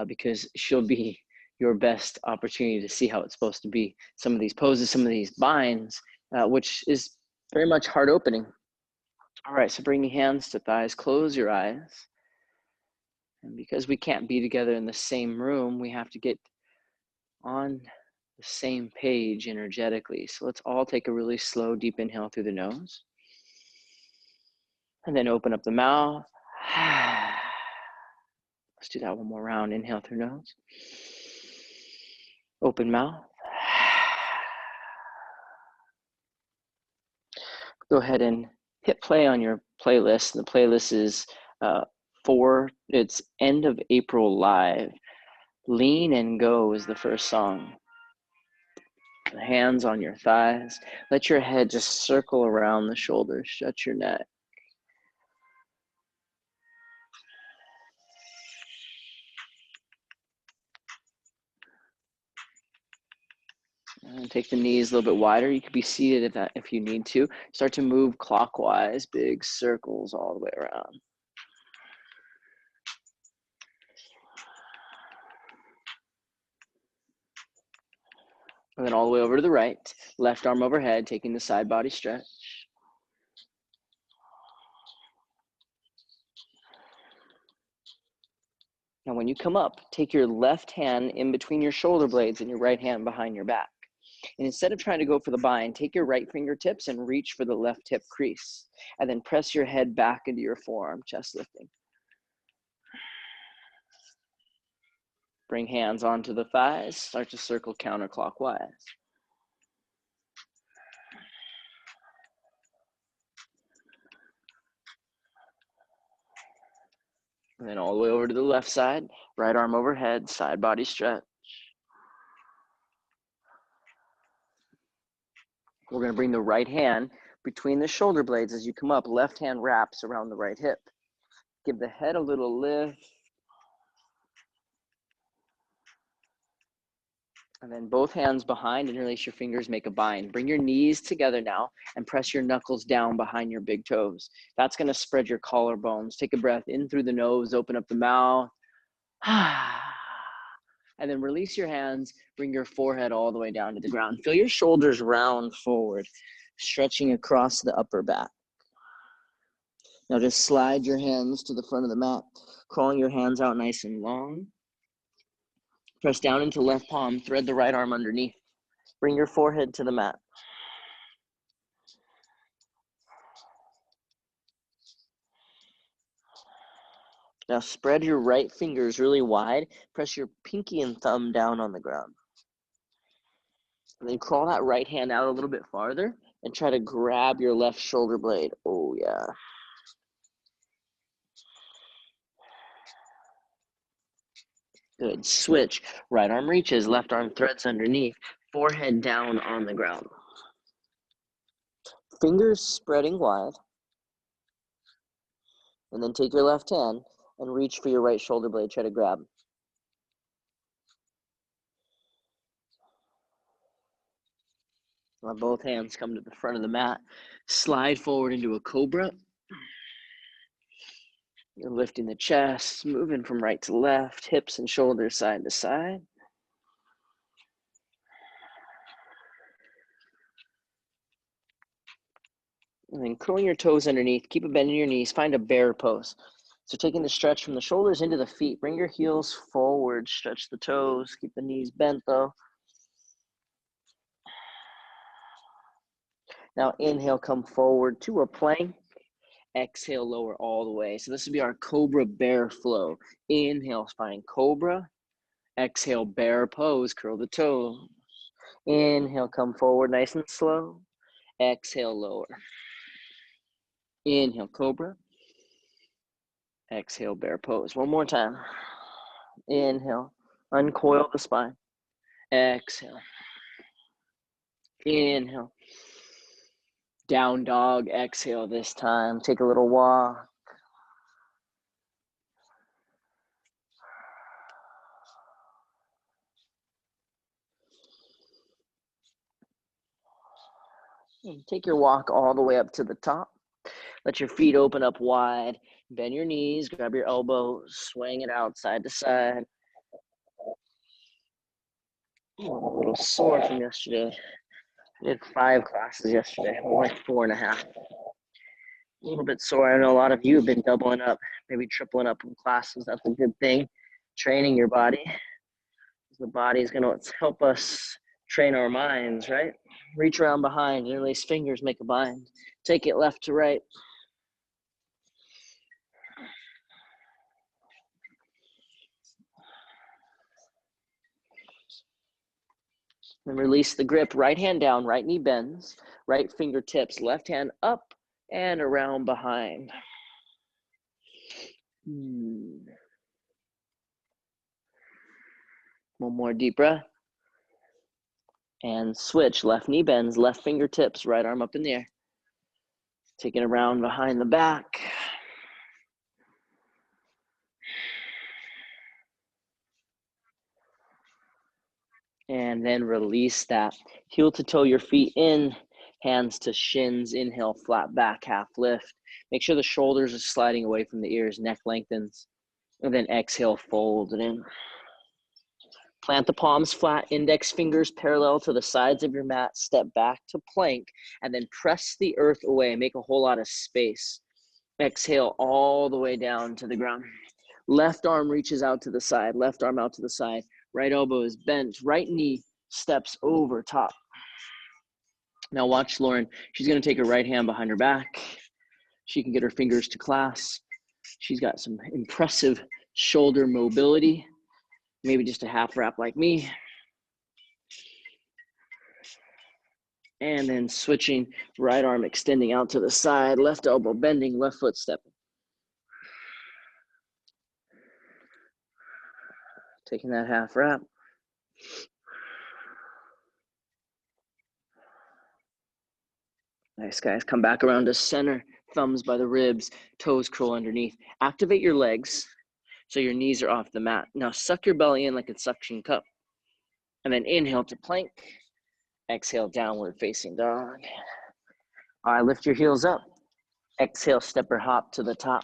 because she'll be your best opportunity to see how it's supposed to be. Some of these poses, some of these binds, which is very much heart opening. All right, so bring your hands to thighs, close your eyes. And because we can't be together in the same room, we have to get on the same page energetically. So let's all take a really slow, deep inhale through the nose. And then open up the mouth. Let's do that one more round. Inhale through nose. Open mouth. Go ahead and hit play on your playlist. The playlist is it's End of April Live. Lean and Go is the first song. Hands on your thighs. Let your head just circle around the shoulders. Shut your neck. And take the knees a little bit wider. You could be seated if you need to. Start to move clockwise, big circles all the way around. And then all the way over to the right. Left arm overhead, taking the side body stretch. Now when you come up, take your left hand in between your shoulder blades and your right hand behind your back. And instead of trying to go for the bind, take your right fingertips and reach for the left hip crease. And then press your head back into your forearm, chest lifting. Bring hands onto the thighs, start to circle counterclockwise. And then all the way over to the left side, right arm overhead, side body stretch. We're going to bring the right hand between the shoulder blades as you come up. Left hand wraps around the right hip. Give the head a little lift. And then both hands behind, interlace your fingers, make a bind. Bring your knees together now and press your knuckles down behind your big toes. That's going to spread your collarbones. Take a breath in through the nose, open up the mouth. And then release your hands, bring your forehead all the way down to the ground. Feel your shoulders round forward, stretching across the upper back. Now just slide your hands to the front of the mat, crawling your hands out nice and long. Press down into left palm, thread the right arm underneath. Bring your forehead to the mat. Now spread your right fingers really wide. Press your pinky and thumb down on the ground. And then crawl that right hand out a little bit farther and try to grab your left shoulder blade. Oh yeah. Good. Switch. Right arm reaches, left arm threads underneath. Forehead down on the ground. Fingers spreading wide. And then take your left hand and reach for your right shoulder blade. Try to grab. Now both hands come to the front of the mat. Slide forward into a cobra. You're lifting the chest, moving from right to left, hips and shoulders side to side. And then curling your toes underneath, keep a bend in your knees, find a bear pose. So taking the stretch from the shoulders into the feet, bring your heels forward, stretch the toes, keep the knees bent though. Now inhale, come forward to a plank. Exhale, lower all the way. So this would be our cobra bear flow. Inhale, spine cobra. Exhale, bear pose, curl the toes. Inhale, come forward nice and slow. Exhale, lower. Inhale, cobra. Exhale, bear pose. One more time. Inhale, uncoil the spine. Exhale. Inhale. Down dog, exhale this time. Take a little walk. And take your walk all the way up to the top. Let your feet open up wide. Bend your knees, grab your elbows, swing it out side to side. Oh, I'm a little sore from yesterday. I did 5 classes yesterday, more like 4.5. A little bit sore. I know a lot of you have been doubling up, maybe tripling up in classes. That's a good thing. Training your body. The body is going to help us train our minds, right? Reach around behind, interlace fingers, make a bind. Take it left to right. And release the grip. Right hand down, right knee bends, right fingertips, left hand up and around behind. One more deep breath. And switch. Left knee bends, left fingertips, right arm up in the air. Take it around behind the back. And then release that. Heel to toe your feet in, hands to shins. Inhale, flat back, half lift. Make sure the shoulders are sliding away from the ears, neck lengthens. And then exhale, fold it in. Plant the palms flat, index fingers parallel to the sides of your mat. Step back to plank, and then press the earth away. Make a whole lot of space. Exhale all the way down to the ground. Left arm reaches out to the side, left arm out to the side. Right elbow is bent, right knee steps over top. Now watch Lauren. She's gonna take her right hand behind her back. She can get her fingers to clasp. She's got some impressive shoulder mobility. Maybe just a half wrap like me. And then switching, right arm extending out to the side, left elbow bending, left foot stepping. Taking that half wrap. Nice, guys. Come back around to center, thumbs by the ribs, toes curl underneath. Activate your legs so your knees are off the mat. Now suck your belly in like a suction cup. And then inhale to plank. Exhale, downward facing dog. All right, lift your heels up. Exhale, step or hop to the top.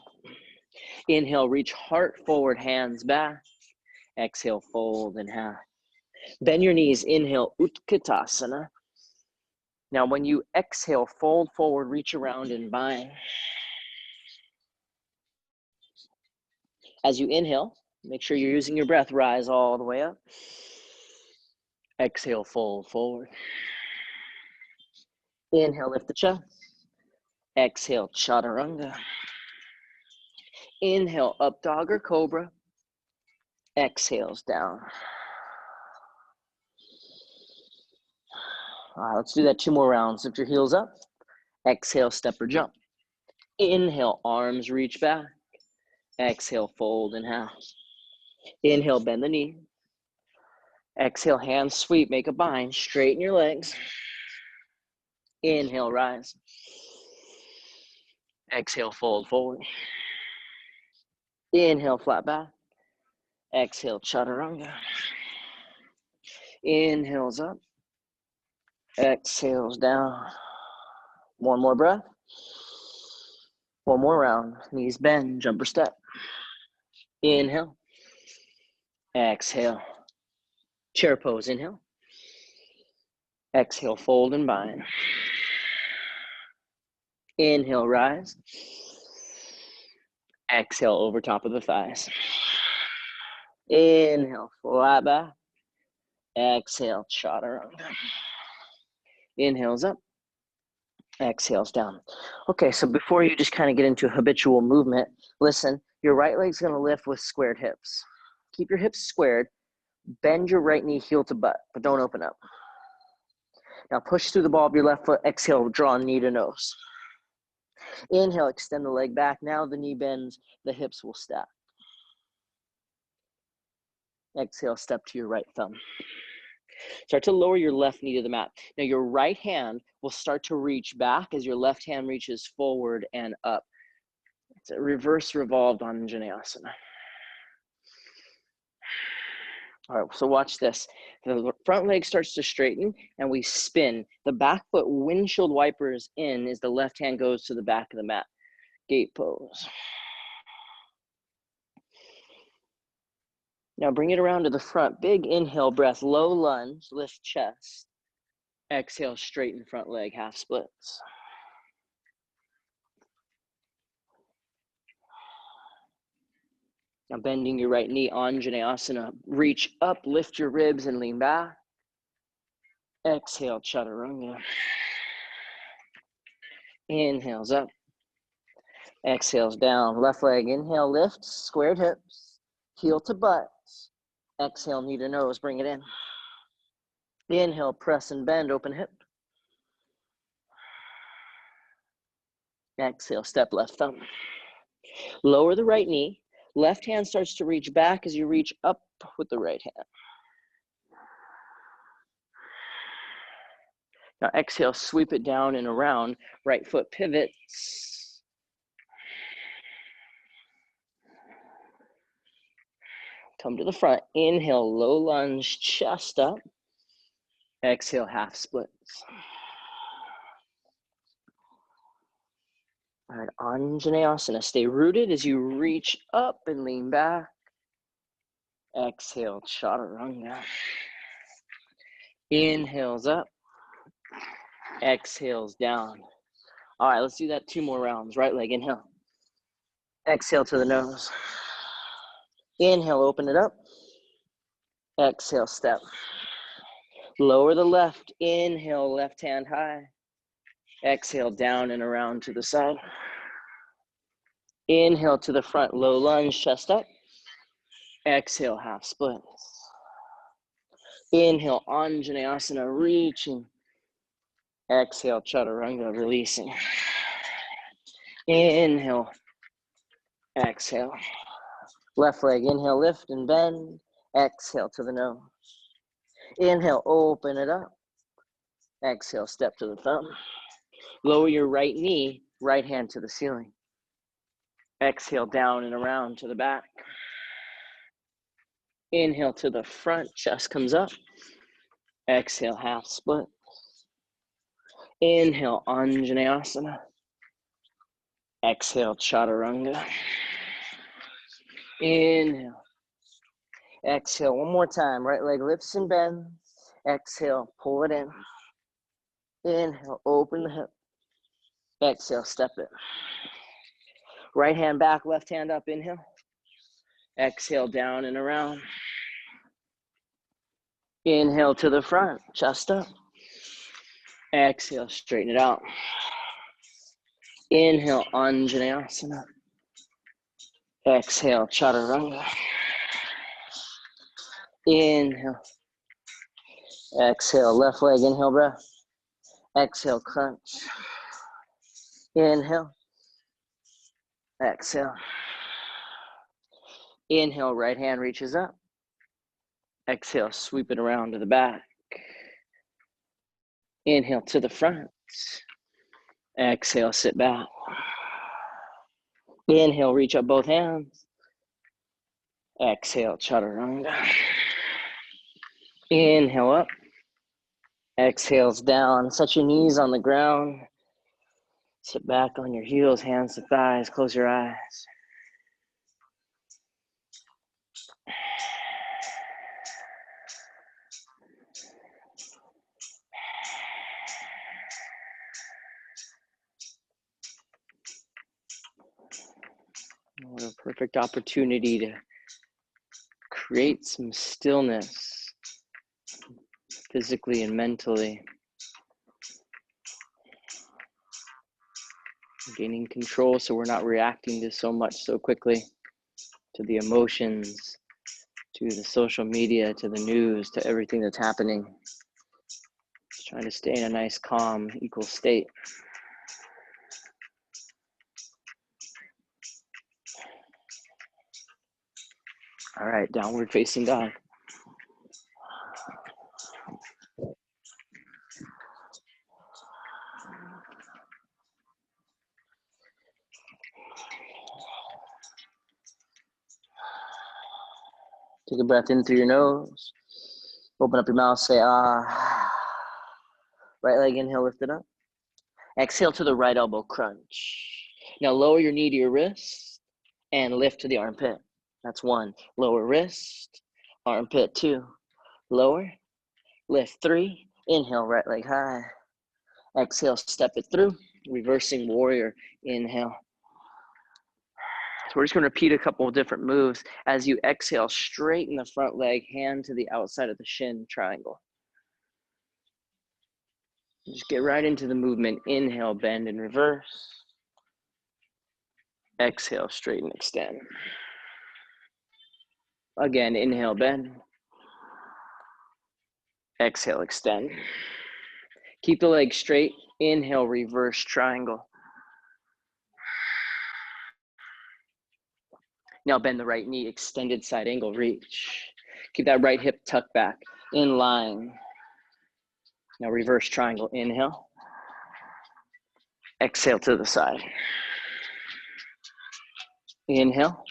Inhale, reach heart forward, hands back. Exhale, fold in half. Bend your knees. Inhale, Utkatasana. Now, when you exhale, fold forward, reach around and bind. As you inhale, make sure you're using your breath. Rise all the way up. Exhale, fold forward. Inhale, lift the chest. Exhale, chaturanga. Inhale, up dog or cobra. Exhales down. All right, let's do that 2 more rounds. Lift your heels up. Exhale, step or jump. Inhale, arms reach back. Exhale, fold in half. Inhale, bend the knee. Exhale, hands sweep, make a bind. Straighten your legs. Inhale, rise. Exhale, fold forward. Inhale, flat back. Exhale, chaturanga. Inhales up. Exhales down. 1 more breath. 1 more round. Knees bend, jumper step. Inhale. Exhale. Chair pose, inhale. Exhale, fold and bind. Inhale, rise. Exhale, over top of the thighs. Inhale, flat back. Exhale, chaturanga. Inhales up. Exhales down. Okay, so before you just kind of get into habitual movement, listen, your right leg's gonna lift with squared hips. Keep your hips squared. Bend your right knee heel to butt, but don't open up. Now push through the ball of your left foot. Exhale, draw knee to nose. Inhale, extend the leg back. Now the knee bends, the hips will stack. Exhale, step to your right thumb. Start to lower your left knee to the mat. Now your right hand will start to reach back as your left hand reaches forward and up. It's a reverse revolved Anjaneyasana. All right, so watch this. The front leg starts to straighten and we spin. The back foot windshield wipers in as the left hand goes to the back of the mat. Gate pose. Now bring it around to the front. Big inhale breath, low lunge, lift chest. Exhale, straighten front leg, half splits. Now bending your right knee, Anjaneyasana. Reach up, lift your ribs and lean back. Exhale, Chaturanga. Inhales up. Exhales down. Left leg, inhale, lift, squared hips. Heel to butt. Exhale, knee to nose, bring it in. Inhale, press and bend, open hip. Exhale, step left thumb. Lower the right knee. Left hand starts to reach back as you reach up with the right hand. Now exhale, sweep it down and around. Right foot pivots. Come to the front. Inhale, low lunge, chest up. Exhale, half splits. All right, Anjaneyasana. Stay rooted as you reach up and lean back. Exhale, Chaturanga. Inhales up. Exhales down. All right, let's do that 2 more rounds. Right leg, inhale. Exhale to the nose. Inhale, open it up. Exhale, step. Lower the left. Inhale, left hand high. Exhale, down and around to the side. Inhale to the front, low lunge, chest up. Exhale, half splits. Inhale, Anjaneyasana, reaching. Exhale, Chaturanga, releasing. Inhale, exhale. Left leg, inhale, lift and bend. Exhale to the nose. Inhale, open it up. Exhale, step to the thumb. Lower your right knee, right hand to the ceiling. Exhale, down and around to the back. Inhale to the front, chest comes up. Exhale, half split. Inhale, Anjaneyasana. Exhale, Chaturanga. Inhale. Exhale, one more time. Right leg lifts and bends. Exhale, pull it in. Inhale, open the hip. Exhale, step it. Right hand back, left hand up, inhale. Exhale, down and around. Inhale to the front, chest up. Exhale, straighten it out. Inhale, Anjaneyasana. Exhale, Chaturanga. Inhale. Exhale, left leg, inhale, breath. Exhale, crunch. Inhale. Exhale. Inhale, right hand reaches up. Exhale, sweep it around to the back. Inhale to the front. Exhale, sit back. Inhale, reach up both hands. Exhale, Chaturanga. Inhale up. Exhales down. Set your knees on the ground. Sit back on your heels, hands to thighs. Close your eyes. What a perfect opportunity to create some stillness, physically and mentally. Gaining control so we're not reacting to so much so quickly, to the emotions, to the social media, to the news, to everything that's happening. Just trying to stay in a nice, calm, equal state. All right, downward facing dog. Take a breath in through your nose. Open up your mouth, say ah. Right leg, inhale, lift it up. Exhale to the right elbow, crunch. Now lower your knee to your wrist and lift to the armpit. That's one. Lower wrist, Armpit 2, lower, lift 3, inhale, right leg high. Exhale, step it through, reversing warrior, inhale. So we're just gonna repeat a couple of different moves. As you exhale, straighten the front leg, hand to the outside of the shin, triangle. Just get right into the movement. Inhale, bend and reverse. Exhale, straighten, extend. Again, inhale, bend. Exhale, extend. Keep the leg straight. Inhale, reverse triangle. Now bend the right knee, extended side angle, reach. Keep that right hip tucked back, in line. Now reverse triangle, inhale. Exhale to the side. Inhale.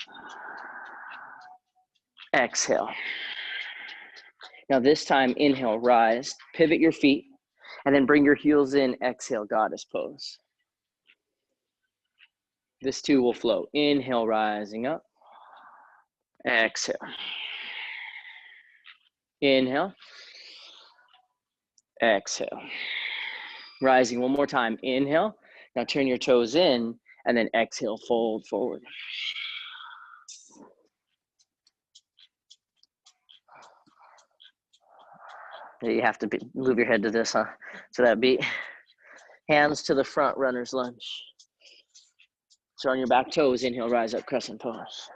Exhale. Now this time, inhale, rise, pivot your feet, and then bring your heels in, exhale, goddess pose. This too will flow. Inhale, rising up. Exhale. Inhale. Exhale. Rising one more time. Inhale. Now turn your toes in, and then exhale, fold forward. You have to move your head to this, huh? To that beat. Hands to the front, runner's lunge. So on your back toes, inhale, rise up, crescent pose.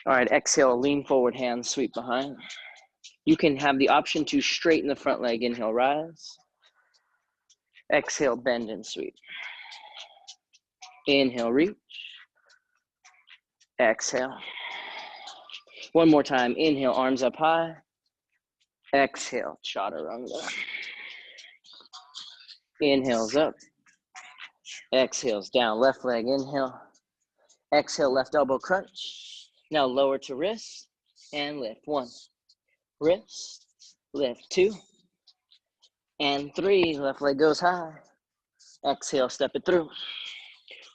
All right, exhale, lean forward, hands sweep behind. You can have the option to straighten the front leg, inhale, rise. Exhale, bend and sweep. Inhale, reach. Exhale. One more time, inhale, arms up high. Exhale, chaturanga. Inhales up. Exhales down, left leg, inhale. Exhale, left elbow crunch. Now lower to wrist and lift. 1, wrist, lift 2, and 3. Left leg goes high. Exhale, step it through.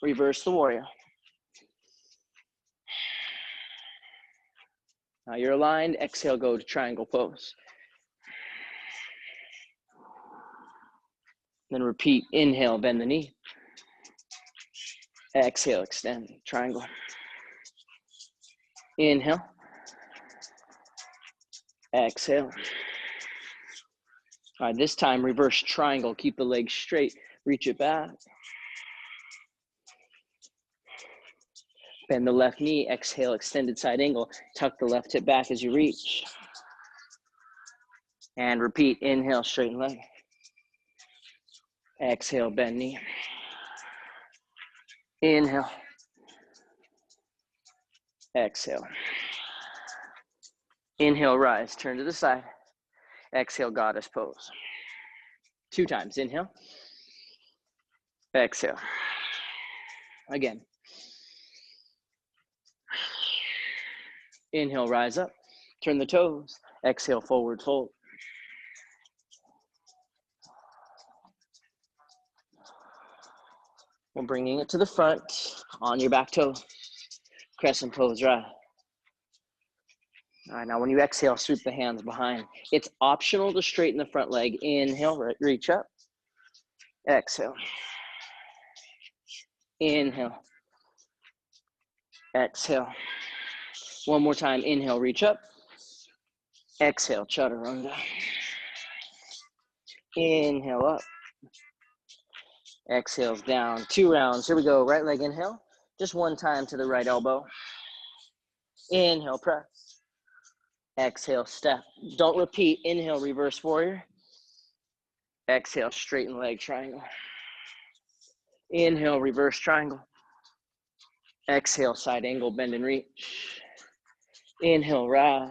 Reverse the warrior. Now you're aligned. Exhale, go to triangle pose. Then repeat. Inhale, bend the knee. Exhale, extend, triangle. Inhale. Exhale. All right, this time, reverse triangle. Keep the legs straight. Reach it back. Bend the left knee. Exhale, extended side angle. Tuck the left hip back as you reach. And repeat. Inhale, straighten leg. Exhale, bend knee. Inhale. Exhale. Inhale, rise. Turn to the side. Exhale, goddess pose. 2 times. Inhale. Exhale. Again. Inhale, rise up. Turn the toes. Exhale, forward fold. We're bringing it to the front on your back toe. Crescent pose, right. All right, now when you exhale, sweep the hands behind. It's optional to straighten the front leg. Inhale, reach up. Exhale. Inhale. Exhale. One more time. Inhale, reach up. Exhale, chaturanga. Inhale up. Exhales down. 2 rounds. Here we go. Right leg inhale. Just 1 time to the right elbow. Inhale, press. Exhale, step. Don't repeat. Inhale, reverse warrior. Exhale, straighten leg triangle. Inhale, reverse triangle. Exhale, side angle, bend and reach. Inhale, rise.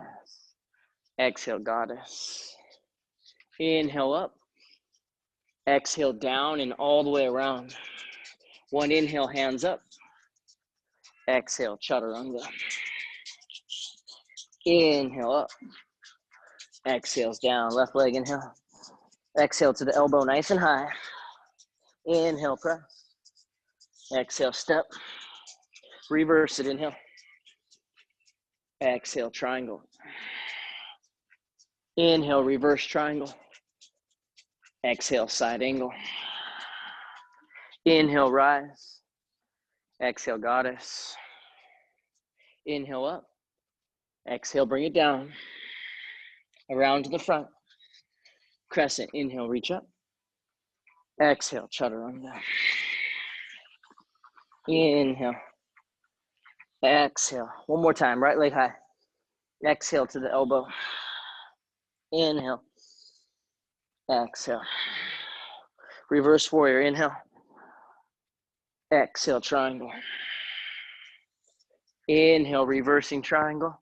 Exhale, goddess. Inhale up. Exhale, down and all the way around. 1 inhale, hands up. Exhale, chaturanga. Inhale up. Exhales down, left leg inhale. Exhale to the elbow, nice and high. Inhale, press. Exhale, step. Reverse it, inhale. Exhale, triangle. Inhale, reverse triangle. Exhale, side angle. Inhale, rise. Exhale, goddess. Inhale up. Exhale, bring it down. Around to the front. Crescent. Inhale, reach up. Exhale, chaturanga. Inhale. Exhale. One more time. Right leg high. Exhale to the elbow. Inhale. Exhale. Reverse warrior. Inhale. Exhale, triangle. Inhale, reversing triangle.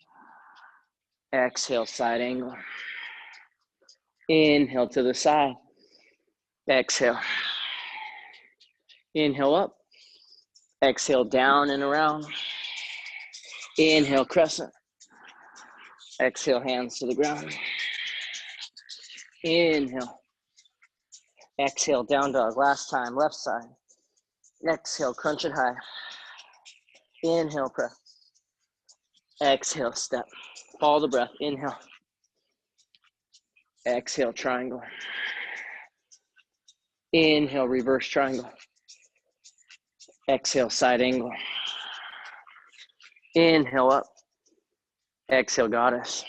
Exhale, side angle. Inhale to the side. Exhale. Inhale up. Exhale, down and around. Inhale, crescent. Exhale, hands to the ground. Inhale. Exhale, down dog. Last time, left side. Exhale, crunch it high. Inhale, press. Exhale, step. Follow the breath. Inhale. Exhale, triangle. Inhale, reverse triangle. Exhale, side angle. Inhale up. Exhale, goddess.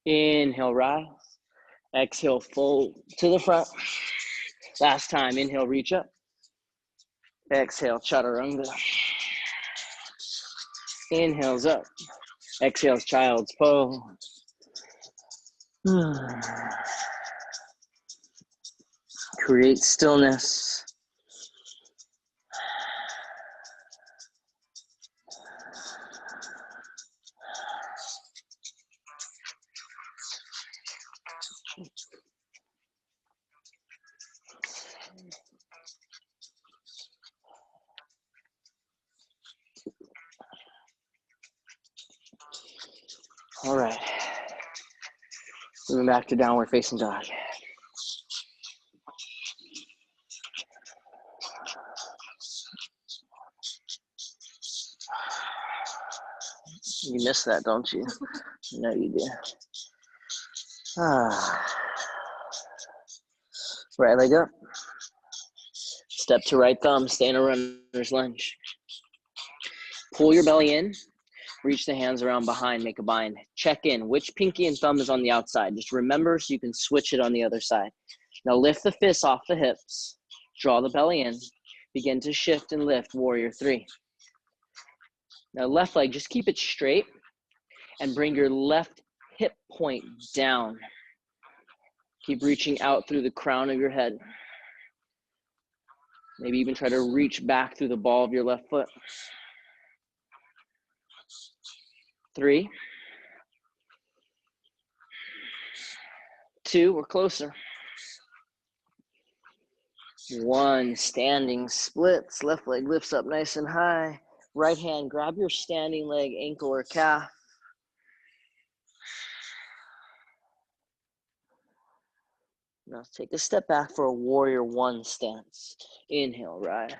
Inhale, rise. Exhale, fold to the front. Last time, inhale, reach up. Exhale, chaturanga. Inhales up. Exhales, child's pose. Create stillness. All right. Moving back to downward facing dog. You miss that, don't you? No, you do. Right leg up. Step to right thumb. Stay in a runner's lunge. Pull your belly in. Reach the hands around behind. Make a bind. Check in. Which pinky and thumb is on the outside? Just remember so you can switch it on the other side. Now lift the fists off the hips. Draw the belly in. Begin to shift and lift. Warrior 3. Now left leg, just keep it straight and bring your left hip point down. Keep reaching out through the crown of your head. Maybe even try to reach back through the ball of your left foot. 3, 2, we're closer. 1, standing splits. Left leg lifts up nice and high. Right hand, grab your standing leg, ankle or calf. Now take a step back for a warrior 1 stance. Inhale, rise.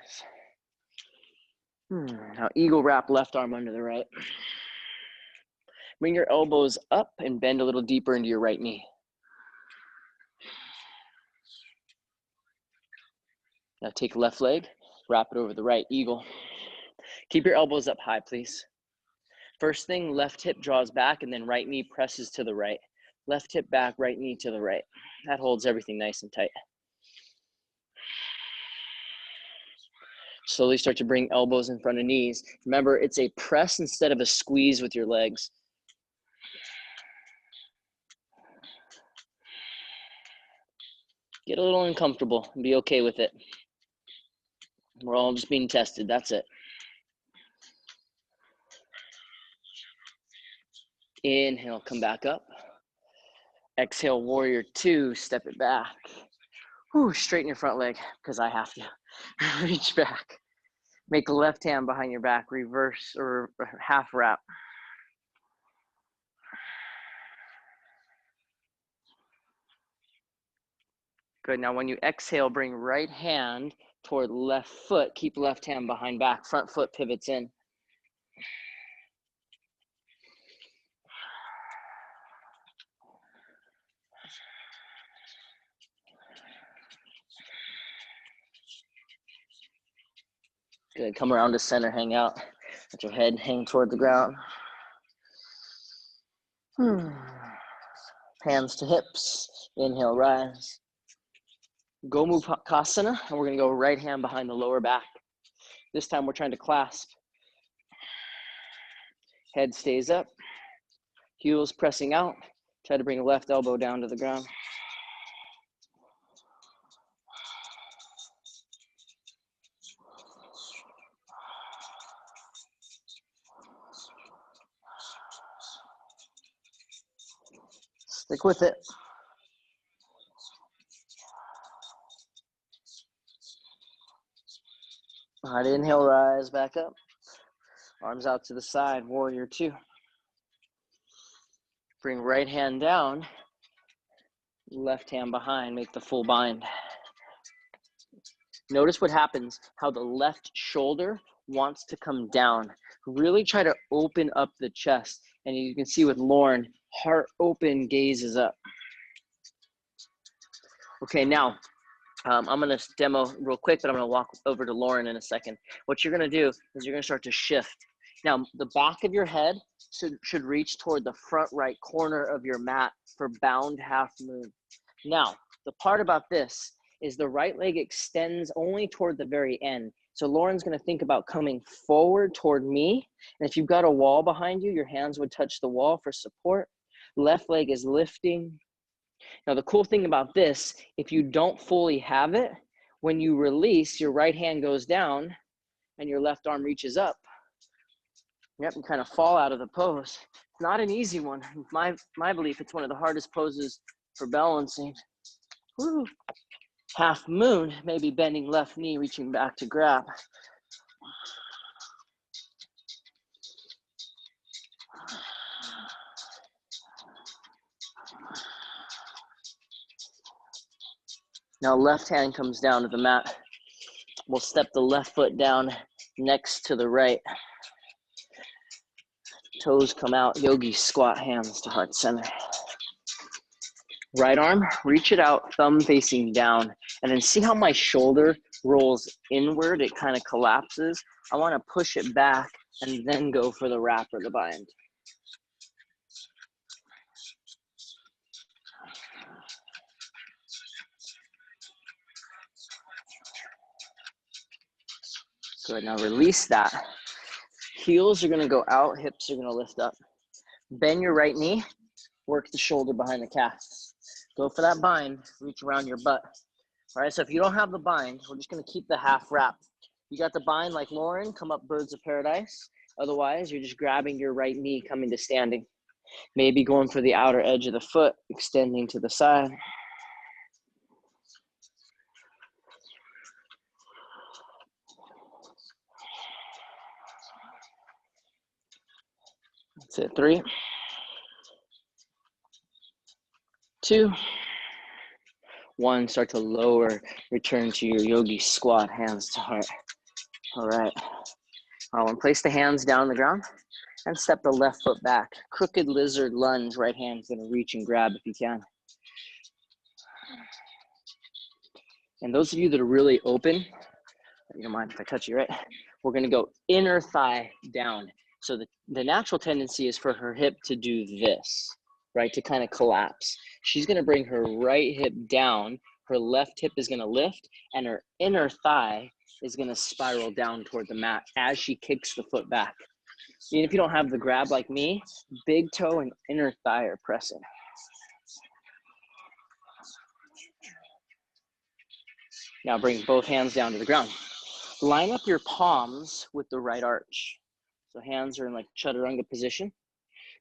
Now eagle wrap, left arm under the right. Bring your elbows up and bend a little deeper into your right knee. Now take left leg, wrap it over the right, eagle. Keep your elbows up high, please. First thing, left hip draws back and then right knee presses to the right. Left hip back, right knee to the right. That holds everything nice and tight. Slowly start to bring elbows in front of knees. Remember, it's a press instead of a squeeze with your legs. Get a little uncomfortable and be okay with it. We're all just being tested, that's it. Inhale, come back up. Exhale, warrior 2, step it back. Straighten your front leg, because I have to. Reach back. Make the left hand behind your back, reverse or half wrap. Good, now when you exhale, bring right hand toward left foot. Keep left hand behind back, front foot pivots in. Good, come around to center, hang out. Let your head hang toward the ground. Hands to hips, inhale, rise. Gomukhasana, and we're gonna go right hand behind the lower back. This time we're trying to clasp. Head stays up, heels pressing out. Try to bring the left elbow down to the ground. Stick with it. All right, inhale, rise back up. Arms out to the side, warrior two. Bring right hand down, left hand behind, make the full bind. Notice what happens, how the left shoulder wants to come down. Really try to open up the chest. And you can see with Lauren, heart open, gaze is up. Okay, now I'm gonna demo real quick, but I'm gonna walk over to Lauren in a second. What you're gonna do is you're gonna start to shift. Now, the back of your head should reach toward the front right corner of your mat for bound half moon. Now, the part about this is the right leg extends only toward the very end. So Lauren's gonna think about coming forward toward me. And if you've got a wall behind you, your hands would touch the wall for support. Left leg is lifting. Now, the cool thing about this, if you don't fully have it, when you release, your right hand goes down and your left arm reaches up. Yep, and kind of fall out of the pose. It's not an easy one. My belief, it's one of the hardest poses for balancing. Woo. Half moon, maybe bending left knee, reaching back to grab. Now left hand comes down to the mat. We'll step the left foot down next to the right. Toes come out, yogi squat, hands to heart center. Right arm, reach it out, thumb facing down, and then see how my shoulder rolls inward, it kind of collapses. I want to push it back and then go for the wrap or the bind. Good, now release that. Heels are gonna go out, hips are gonna lift up. Bend your right knee, work the shoulder behind the calf. Go for that bind, reach around your butt. All right, so if you don't have the bind, we're just gonna keep the half wrap. You got the bind like Lauren, come up birds of paradise. Otherwise, you're just grabbing your right knee, coming to standing. Maybe going for the outer edge of the foot, extending to the side. That's it, 3, 2, 1. Start to lower, return to your yogi squat, hands to heart. All right. Place the hands down on the ground and step the left foot back. Crooked lizard lunge, right hand's gonna reach and grab if you can. And those of you that are really open, you don't mind if I touch you, right? We're gonna go inner thigh down. So the natural tendency is for her hip to do this, right? To kind of collapse. She's gonna bring her right hip down, her left hip is gonna lift, and her inner thigh is gonna spiral down toward the mat as she kicks the foot back. Even if you don't have the grab like me, big toe and inner thigh are pressing. Now bring both hands down to the ground. Line up your palms with the right arch. So hands are in like chaturanga position.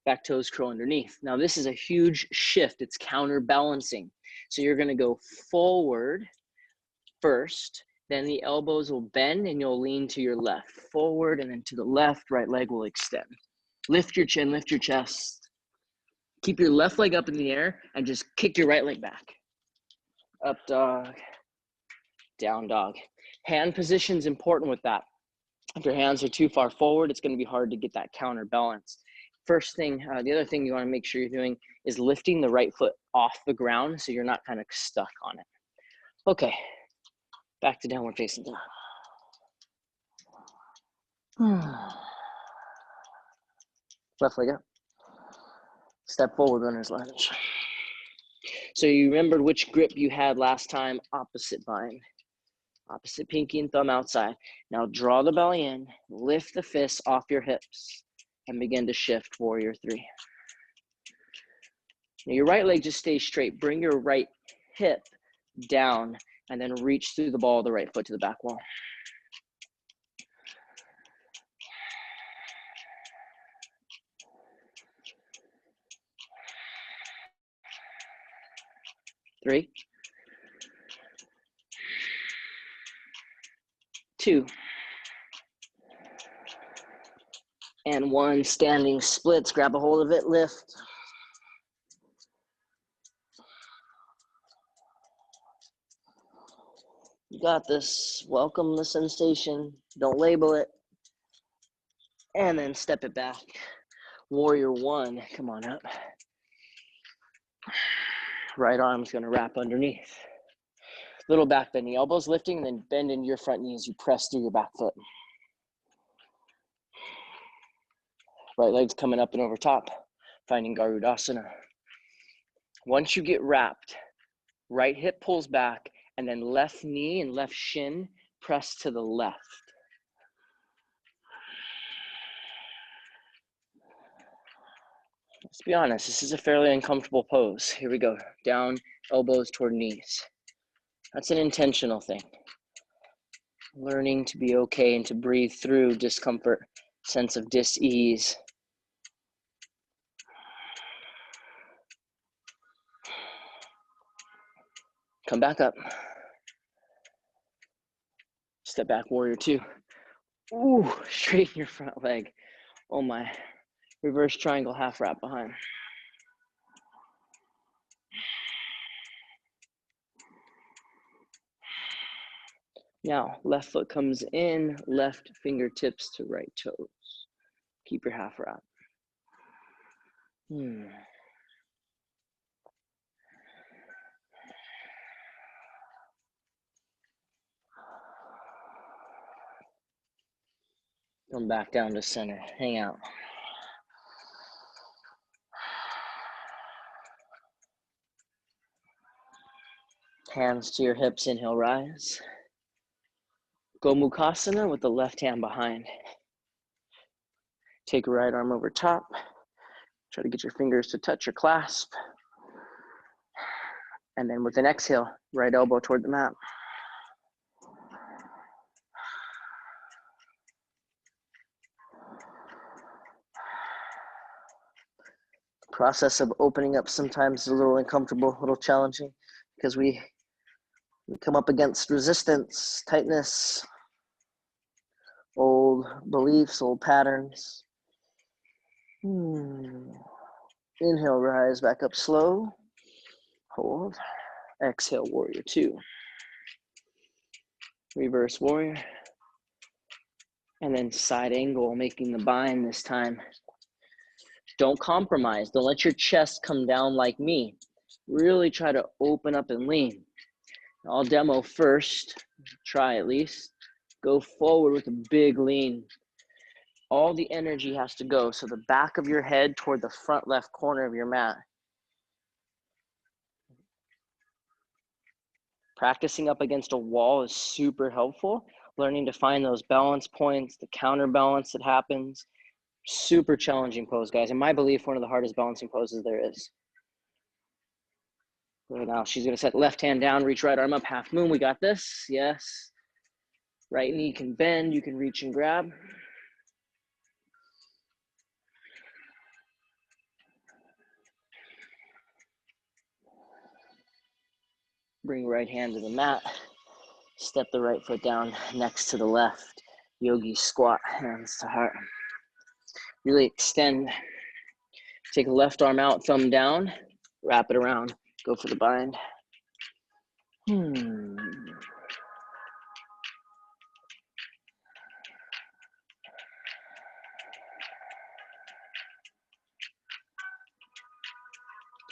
Back toes curl underneath. Now this is a huge shift. It's counterbalancing. So you're gonna go forward first, then the elbows will bend and you'll lean to your left. Forward and then to the left, right leg will extend. Lift your chin, lift your chest. Keep your left leg up in the air and just kick your right leg back. Up dog, down dog. Hand position is important with that. If your hands are too far forward, it's gonna be hard to get that counterbalance. First thing, the other thing you wanna make sure you're doing is lifting the right foot off the ground so you're not kind of stuck on it. Okay, back to downward facing dog. Left leg up. Step forward, runner's lunge. So you remembered which grip you had last time, opposite bind. Opposite pinky and thumb outside. Now draw the belly in, lift the fists off your hips, and begin to shift, warrior three. Now your right leg just stays straight. Bring your right hip down and then reach through the ball of the right foot to the back wall. Three, two, and one. Standing splits. Grab a hold of it, lift. You got this. Welcome the sensation. Don't label it. And then step it back. Warrior one. Come on up. Right arm's going to wrap underneath. Little back bend. The elbows lifting, and then bend into your front knee as you press through your back foot. Right leg's coming up and over top, finding Garudasana. Once you get wrapped, right hip pulls back, and then left knee and left shin press to the left. Let's be honest, this is a fairly uncomfortable pose. Here we go. Down, elbows toward knees. That's an intentional thing. Learning to be okay and to breathe through discomfort, sense of dis-ease. Come back up. Step back, warrior two. Ooh, straighten your front leg. Oh my. Reverse triangle, half wrap behind. Now, left foot comes in, left fingertips to right toes. Keep your half wrap. Come back down to center, hang out. Hands to your hips, inhale, rise. Gomukhasana with the left hand behind. Take your right arm over top. Try to get your fingers to touch your clasp. And then with an exhale, right elbow toward the mat. Process of opening up sometimes is a little uncomfortable, a little challenging, because we come up against resistance, tightness, old beliefs, old patterns. Inhale, rise back up slow. Hold. Exhale, warrior two. Reverse warrior. And then side angle, making the bind this time. Don't compromise. Don't let your chest come down like me. Really try to open up and lean. I'll demo first. Try at least. Go forward with a big lean. All the energy has to go. So the back of your head toward the front left corner of your mat. Practicing up against a wall is super helpful. Learning to find those balance points, the counterbalance that happens. Super challenging pose, guys. In my belief, one of the hardest balancing poses there is. Right now, she's gonna set left hand down, reach right arm up, half moon. We got this, yes. Right knee can bend, you can reach and grab. Bring right hand to the mat. Step the right foot down next to the left. Yogi squat, hands to heart. Really extend. Take the left arm out, thumb down, wrap it around. Go for the bind.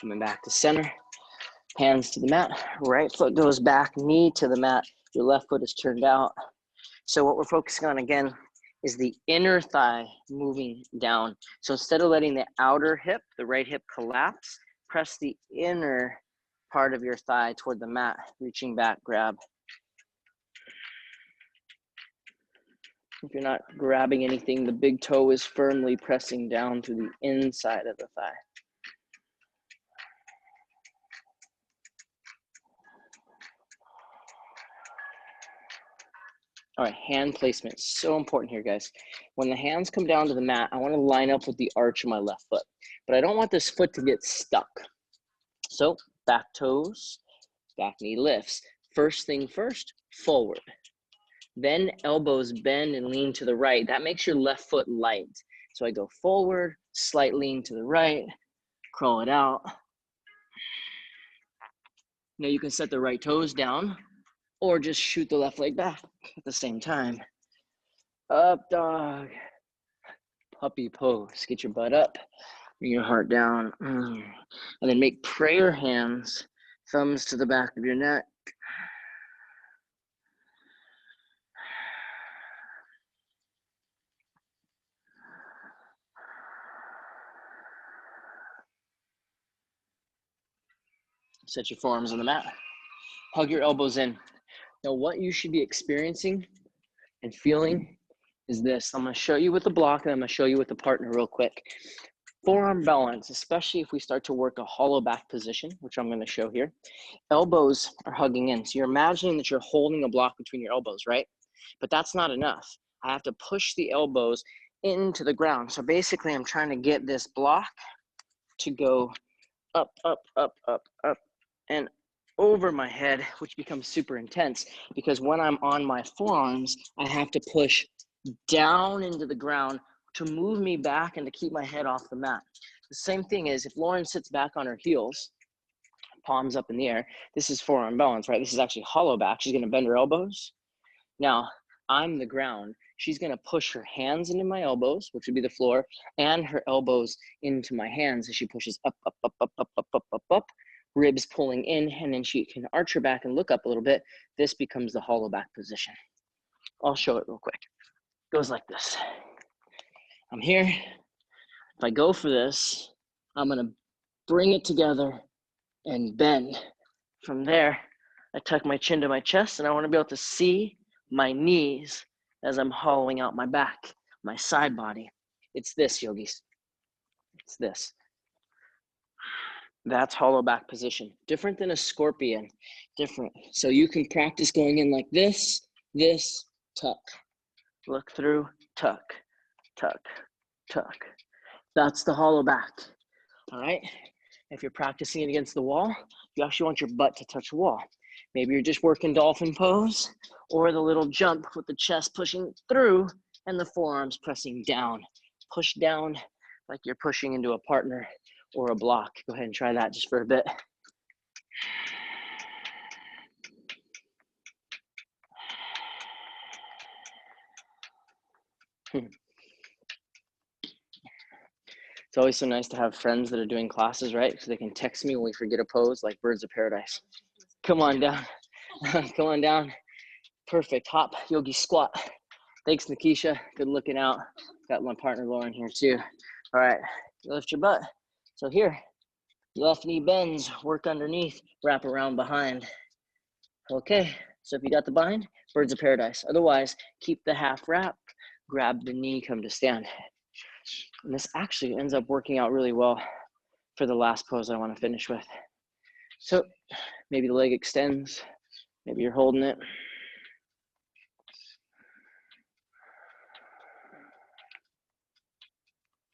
Coming back to center. Hands to the mat. Right foot goes back, knee to the mat. Your left foot is turned out. So what we're focusing on again is the inner thigh moving down. So instead of letting the outer hip, the right hip collapse, press the inner part of your thigh toward the mat, reaching back, grab. If you're not grabbing anything, the big toe is firmly pressing down to the inside of the thigh. All right, hand placement, so important here, guys. When the hands come down to the mat, I want to line up with the arch of my left foot, but I don't want this foot to get stuck. So back toes, back knee lifts. First thing first, forward. Then elbows bend and lean to the right. That makes your left foot light. So I go forward, slight lean to the right, crawl it out. Now you can set the right toes down or just shoot the left leg back at the same time. Up dog, puppy pose. Get your butt up, bring your heart down. And then make prayer hands, thumbs to the back of your neck. Set your forearms on the mat. Hug your elbows in. Now what you should be experiencing and feeling is this. I'm going to show you with the block and I'm going to show you with the partner real quick. Forearm balance, especially if we start to work a hollow back position, which I'm going to show here. Elbows are hugging in. So you're imagining that you're holding a block between your elbows, right? But that's not enough. I have to push the elbows into the ground. So basically I'm trying to get this block to go up, up, up, up, up, and over my head, which becomes super intense because when I'm on my forearms, I have to push down into the ground to move me back and to keep my head off the mat. The same thing is if Lauren sits back on her heels, palms up in the air, this is forearm balance, right? This is actually hollow back. She's gonna bend her elbows. Now, I'm the ground. She's gonna push her hands into my elbows, which would be the floor, and her elbows into my hands as she pushes up, up, up, up, up, up, up, up, up, ribs pulling in, and then she can arch her back and look up a little bit. This becomes the hollow back position. I'll show it real quick. It goes like this. I'm here. If I go for this, I'm gonna bring it together and bend. From there, I tuck my chin to my chest and I wanna be able to see my knees as I'm hollowing out my back, my side body. It's this, yogis. It's this. That's hollow back position. Different than a scorpion, different. So you can practice going in like this, tuck. Look through, tuck, tuck, tuck. That's the hollow back, all right? If you're practicing it against the wall, you actually want your butt to touch the wall. Maybe you're just working dolphin pose or the little jump with the chest pushing through and the forearms pressing down. Push down like you're pushing into a partner or a block. Go ahead and try that just for a bit. It's always so nice to have friends that are doing classes, right? So they can text me when we forget a pose, like birds of paradise. Come on down. Come on down. Perfect. Hop, yogi squat. Thanks, Nikisha. Good looking out. Got my partner Lauren here too. All right, lift your butt. So here, left knee bends, work underneath, wrap around behind. Okay, so if you got the bind, birds of paradise. Otherwise, keep the half wrap, grab the knee, come to stand. And this actually ends up working out really well for the last pose I want to finish with. So maybe the leg extends, maybe you're holding it.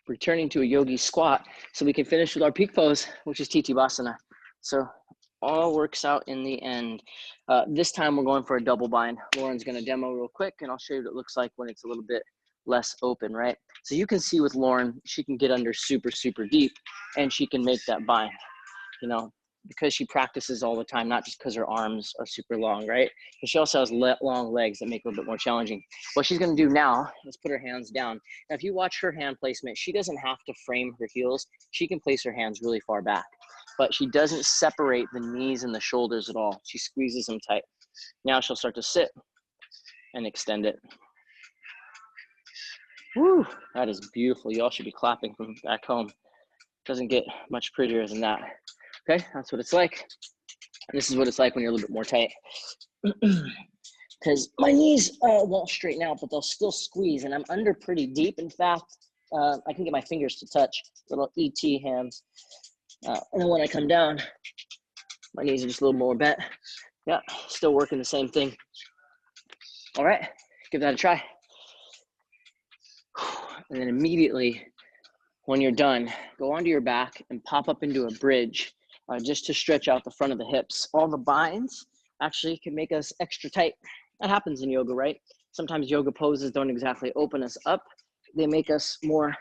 Returning to a yogi squat so we can finish with our peak pose, which is Titivasana. So all works out in the end. This time we're going for a double bind. Lauren's gonna demo real quick and I'll show you what it looks like when it's a little bit less open, right? So you can see with Lauren, she can get under super, super deep and she can make that bind, you know, because she practices all the time, not just because her arms are super long, right? But she also has long legs that make it a little bit more challenging. What she's gonna do now is put her hands down. Now, if you watch her hand placement, she doesn't have to frame her heels. She can place her hands really far back, but she doesn't separate the knees and the shoulders at all. She squeezes them tight. Now she'll start to sit and extend it. Woo, that is beautiful. You all should be clapping from back home. Doesn't get much prettier than that. Okay, that's what it's like. And this is what it's like when you're a little bit more tight. Because my knees won't straighten out, but they'll still squeeze, and I'm under pretty deep. In fact, I can get my fingers to touch, little ET hands. And then when I come down, my knees are just a little more bent. Yeah, still working the same thing. All right, give that a try. And then immediately, when you're done, go onto your back and pop up into a bridge just to stretch out the front of the hips. All the binds actually can make us extra tight. That happens in yoga, right? Sometimes yoga poses don't exactly open us up. They make us more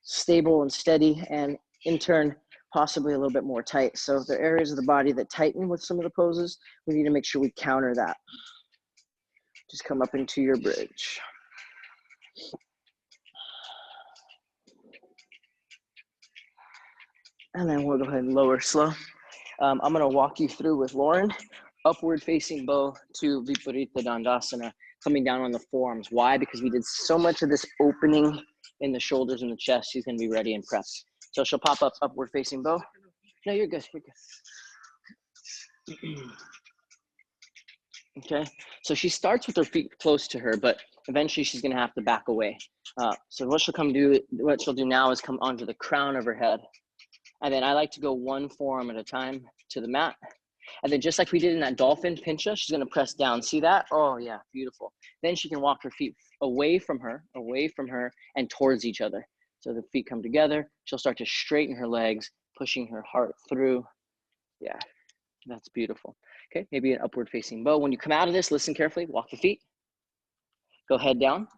stable and steady, and in turn, possibly a little bit more tight. So if there are areas of the body that tighten with some of the poses, we need to make sure we counter that. Just come up into your bridge. And then we'll go ahead and lower slow. I'm gonna walk you through with Lauren, upward facing bow to Viparita Dandasana, coming down on the forearms. Why? Because we did so much of this opening in the shoulders and the chest. She's gonna be ready and prepped. So she'll pop up upward facing bow. No, you're good, you're good. Okay, so she starts with her feet close to her, but eventually she's gonna have to back away. So what she'll do now is come onto the crown of her head. And then I like to go one forearm at a time to the mat. And then just like we did in that dolphin pincha, she's gonna press down. See that? Oh yeah, beautiful. Then she can walk her feet away from her, and towards each other. So the feet come together. She'll start to straighten her legs, pushing her heart through. Yeah, that's beautiful. Okay, maybe an upward facing bow. When you come out of this, listen carefully, walk the feet. Go head down,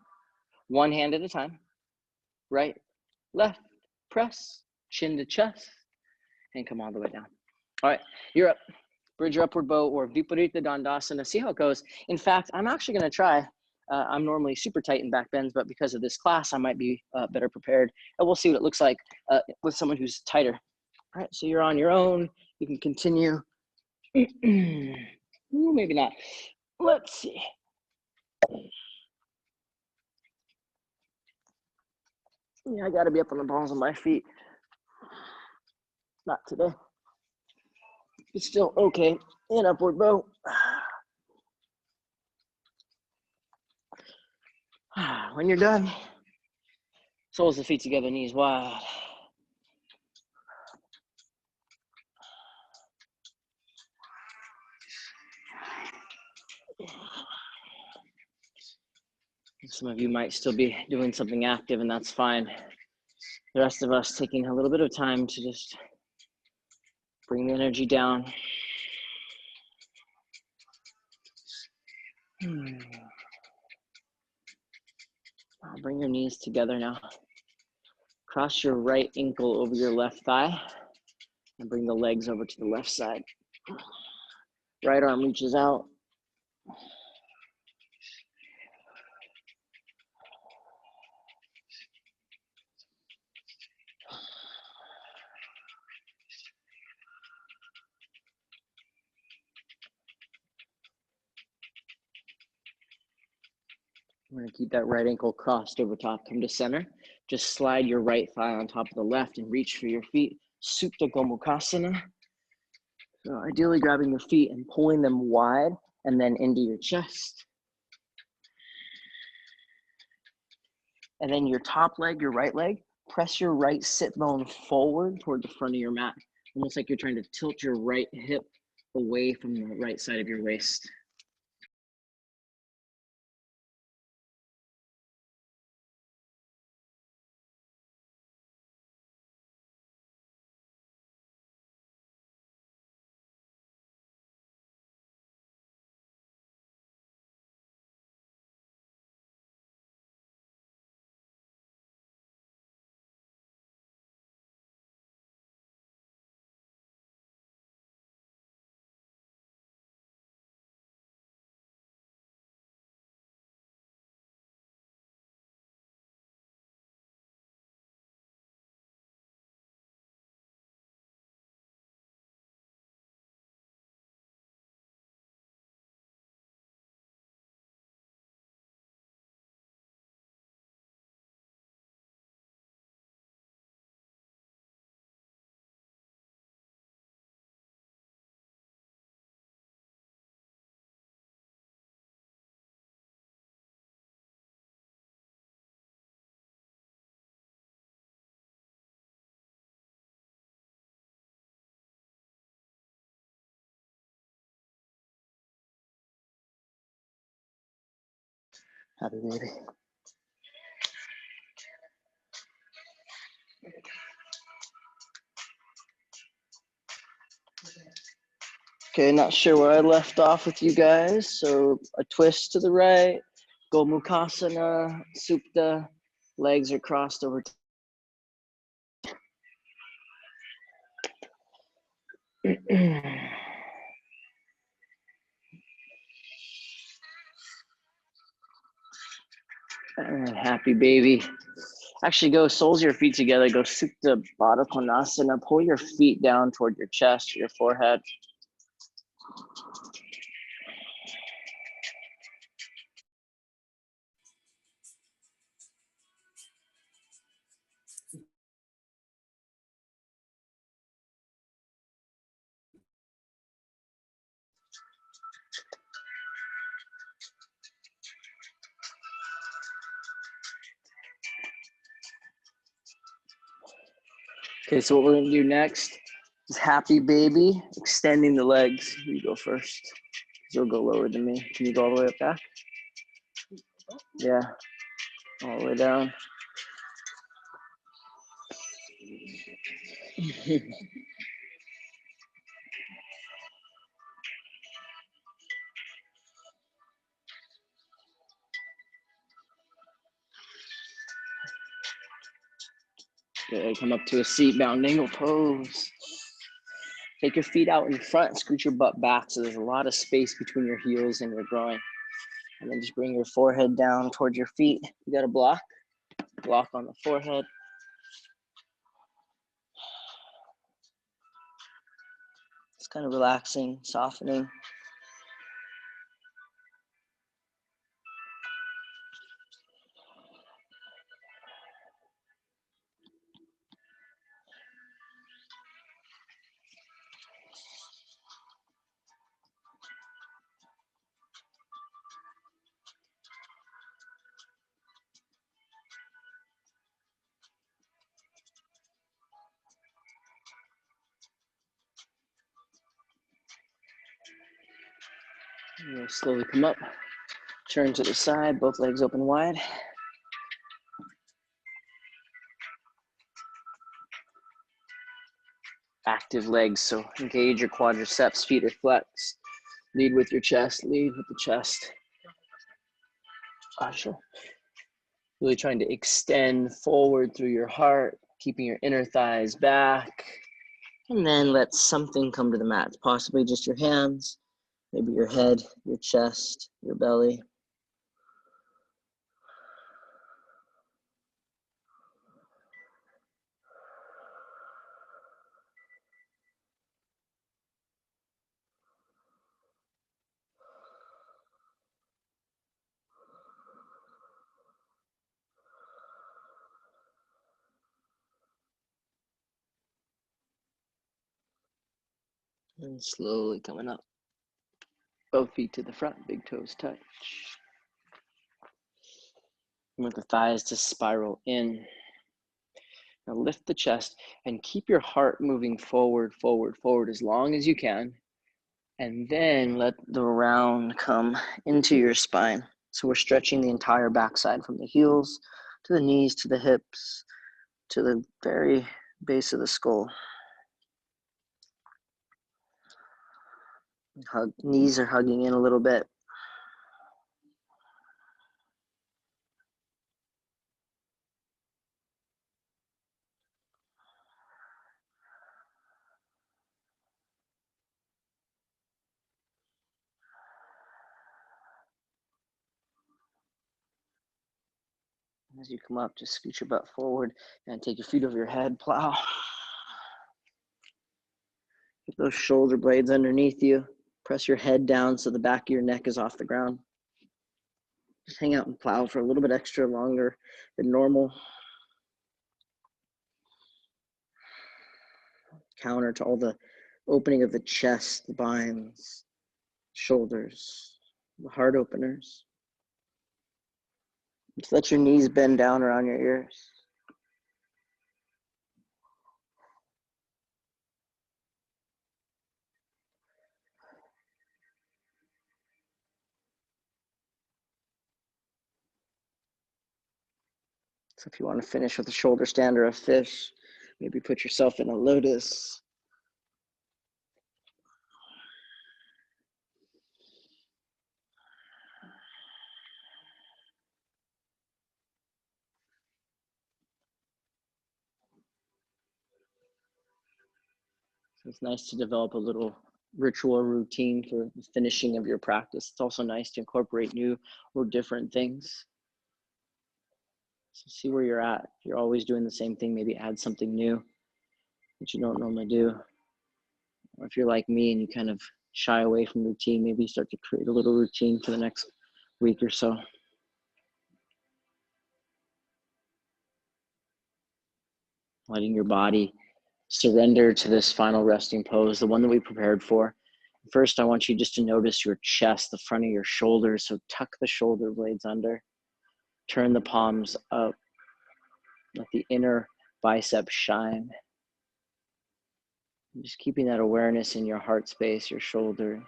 one hand at a time. Right, left, press, chin to chest, and come all the way down. All right, you're up. Bridge or upward bow or Viparita Dandasana. See how it goes. In fact, I'm actually going to try. I'm normally super tight in back bends, but because of this class, I might be better prepared. And we'll see what it looks like with someone who's tighter. All right, so you're on your own. You can continue. Ooh, maybe not. Let's see. Yeah, I got to be up on the balls of my feet. Not today. It's still okay in upward bow. When you're done, soles of the feet together, knees wide. Some of you might still be doing something active, and that's fine. The rest of us taking a little bit of time to just bring the energy down. Bring your knees together now. Cross your right ankle over your left thigh and bring the legs over to the left side. Right arm reaches out. We're gonna keep that right ankle crossed over top. Come to center. Just slide your right thigh on top of the left and reach for your feet. Supta Gomukhasana. So ideally grabbing your feet and pulling them wide and then into your chest. And then your top leg, your right leg, press your right sit bone forward toward the front of your mat. Almost like you're trying to tilt your right hip away from the right side of your waist. Happy baby. Okay, not sure where I left off with you guys. So a twist to the right, Gomukhasana, Supta, legs are crossed over. And happy baby. Actually, go soles of your feet together. Go Supta Baddha Konasana. Pull your feet down toward your chest, your forehead. Okay, so what we're gonna do next is happy baby, extending the legs. You go first. You'll go lower than me. Can you go all the way up back? Yeah, all the way down. Good. Come up to a seat bound angle pose. Take your feet out in front, scoot your butt back so there's a lot of space between your heels and your groin. And then just bring your forehead down towards your feet. You got a block on the forehead. Just kind of relaxing, softening. You'll slowly come up, turn to the side, both legs open wide. Active legs, so engage your quadriceps, feet are flexed. Lead with your chest, lead with the chest. Sure. Really trying to extend forward through your heart, keeping your inner thighs back. And then let something come to the mat, possibly just your hands, maybe your head, your chest, your belly. And slowly coming up. Both feet to the front, big toes touch. And with the thighs to spiral in. Now lift the chest and keep your heart moving forward, forward, forward as long as you can. And then let the round come into your spine. So we're stretching the entire backside from the heels to the knees, to the hips, to the very base of the skull. Knees are hugging in a little bit. As you come up, just scoot your butt forward and take your feet over your head, plow. Get those shoulder blades underneath you. Press your head down so the back of your neck is off the ground. Just hang out and plow for a little bit extra longer than normal. Counter to all the opening of the chest, the binds, shoulders, the heart openers. Just let your knees bend down around your ears. So if you want to finish with a shoulder stand or a fish, maybe put yourself in a lotus. So it's nice to develop a little ritual routine for the finishing of your practice. It's also nice to incorporate new or different things. So see where you're at. If you're always doing the same thing, maybe add something new that you don't normally do. Or if you're like me and you kind of shy away from routine, maybe start to create a little routine for the next week or so. Letting your body surrender to this final resting pose, the one that we prepared for. First, I want you just to notice your chest, the front of your shoulders. So tuck the shoulder blades under, turn the palms up, let the inner bicep shine. Just keeping that awareness in your heart space, your shoulders.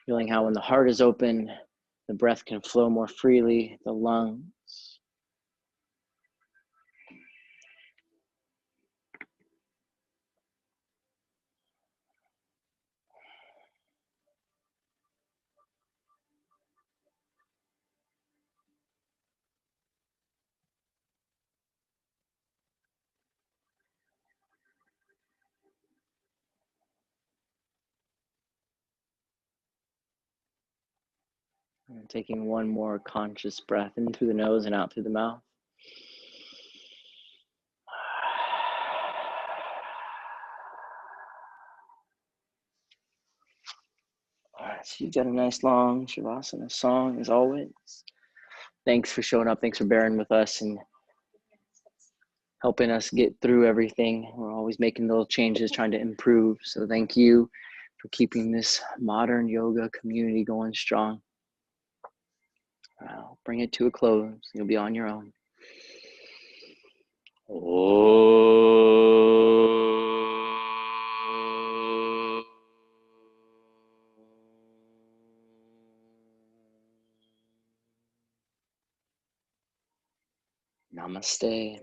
Feeling how when the heart is open, the breath can flow more freely, the lungs. And taking one more conscious breath in through the nose and out through the mouth. All right, so you've got a nice long Shavasana song as always. Thanks for showing up. Thanks for bearing with us and helping us get through everything. We're always making little changes, trying to improve. So thank you for keeping this modern yoga community going strong. I'll bring it to a close. You'll be on your own. Namaste.